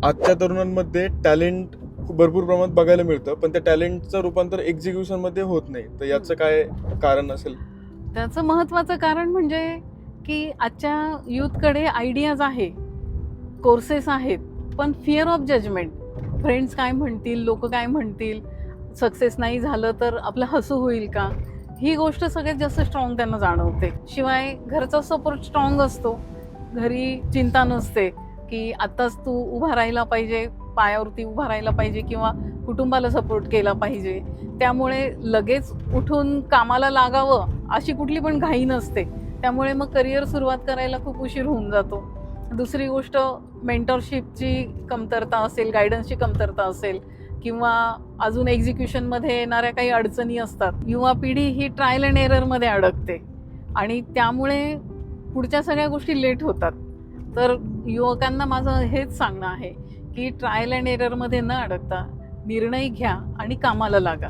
आजच्या तरुणांमध्ये टॅलेंट भरपूर प्रमाणात बघायला मिळतं, पण त्या टॅलेंटचं रूपांतर एक्झिक्युशनमध्ये होत नाही. तर याचं काय कारण असेल? त्याचं महत्त्वाचं कारण म्हणजे की आजच्या यूथकडे आयडियाज आहे, कोर्सेस आहेत, पण फिअर ऑफ जजमेंट. फ्रेंड्स काय म्हणतील, लोक काय म्हणतील, सक्सेस नाही झालं तर आपलं हसू होईल का, ही गोष्ट सगळ्यात जास्त स्ट्रॉंग त्यांना जाणवते. शिवाय घरचा सपोर्ट स्ट्रॉंग असतो, घरी चिंता नसते की आत्ताच तू उभा राहायला पाहिजे, पायावरती उभा राहायला पाहिजे किंवा कुटुंबाला सपोर्ट केला पाहिजे. त्यामुळे लगेच उठून कामाला लागावं अशी कुठली पण घाई नसते. त्यामुळे मग करिअर सुरुवात करायला खूप उशीर होऊन जातो. दुसरी गोष्ट, मेंटरशिपची कमतरता असेल, गायडन्सची कमतरता असेल किंवा अजून एक्झिक्युशनमध्ये येणाऱ्या काही अडचणी असतात. युवा पिढी ही ट्रायल अँड एररमध्ये अडकते आणि त्यामुळे पुढच्या सगळ्या गोष्टी लेट होतात. तर युवकांना माझं हेच सांगणं आहे की ट्रायल अँड एररमध्ये न अडकता निर्णय घ्या आणि कामाला लागा.